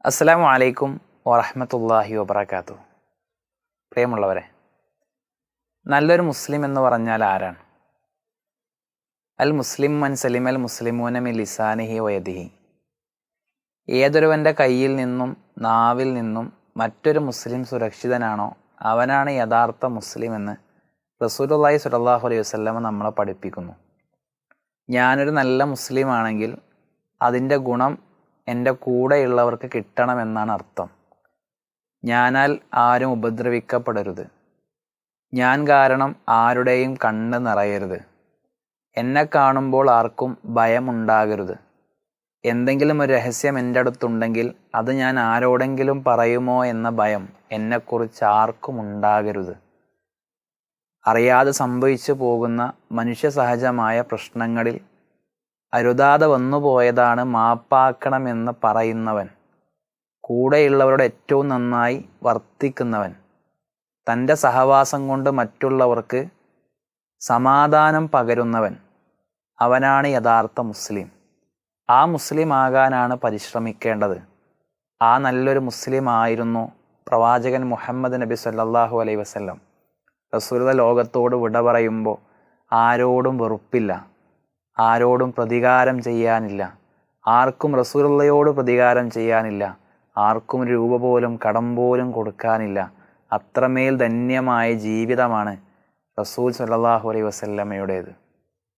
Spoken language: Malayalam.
അസ്സലാമു അലൈക്കും വറഹ്മത്തുള്ളാഹി വബറകാതുഹു. പ്രിയമുള്ളവരെ, നല്ലൊരു മുസ്ലിം എന്ന് പറഞ്ഞാൽ ആരാണ്? അൽ മുസ്ലിം മൻ സലിമൽ മുസ്ലിമൂന മിൻ ലിസാനിഹി വയദിഹി. ഏതൊരുവൻ്റെ കയ്യിൽ നിന്നും നാവിൽ നിന്നും മറ്റൊരു മുസ്ലിം സുരക്ഷിതനാണോ അവനാണ് യഥാർത്ഥ മുസ്ലിം എന്ന് റസൂലുള്ളാഹി സ്വല്ലല്ലാഹു അലൈഹി വസല്ലം നമ്മളെ പഠിപ്പിക്കുന്നു. ഞാനൊരു നല്ല മുസ്ലിം ആണെങ്കിൽ അതിൻ്റെ ഗുണം എൻ്റെ കൂടെയുള്ളവർക്ക് കിട്ടണമെന്നാണ് അർത്ഥം. ഞാനാൽ ആരും ഉപദ്രവിക്കപ്പെടരുത്. ഞാൻ കാരണം ആരുടെയും കണ്ണ് നിറയരുത്. എന്നെ കാണുമ്പോൾ ആർക്കും ഭയമുണ്ടാകരുത്. എന്തെങ്കിലും ഒരു രഹസ്യം എൻ്റെ അടുത്തുണ്ടെങ്കിൽ അത് ഞാൻ ആരോടെങ്കിലും പറയുമോ എന്ന ഭയം എന്നെക്കുറിച്ച് ആർക്കും ഉണ്ടാകരുത്. അറിയാതെ സംഭവിച്ചു പോകുന്ന മനുഷ്യ സഹജമായ പ്രശ്നങ്ങളിൽ അരുതാതെ വന്നുപോയതാണ് മാപ്പാക്കണമെന്ന് പറയുന്നവൻ, കൂടെയുള്ളവരോട് ഏറ്റവും നന്നായി വർത്തിക്കുന്നവൻ, തൻ്റെ സഹവാസം കൊണ്ട് മറ്റുള്ളവർക്ക് സമാധാനം പകരുന്നവൻ, അവനാണ് യഥാർത്ഥ മുസ്ലിം. ആ മുസ്ലിം ആകാനാണ് പരിശ്രമിക്കേണ്ടത്. ആ നല്ലൊരു മുസ്ലിം ആയിരുന്നു പ്രവാചകൻ മുഹമ്മദ് നബി സല്ലല്ലാഹു അലൈഹി വസല്ലം. റസൂലുള്ളാഹി ലോകത്തോട് വിട പറയുമ്പോൾ ആരോടും വെറുപ്പില്ല, ആരോടും പ്രതികാരം ചെയ്യാനില്ല, ആർക്കും റസൂലുള്ളാഹിയോട് പ്രതികാരം ചെയ്യാനില്ല, ആർക്കും രൂപ പോലും കടം പോലും കൊടുക്കാനില്ല. അത്രമേൽ ധന്യമായ ജീവിതമാണ് റസൂൽ സല്ലല്ലാഹു അലൈഹി വസല്ലമയുടേത്.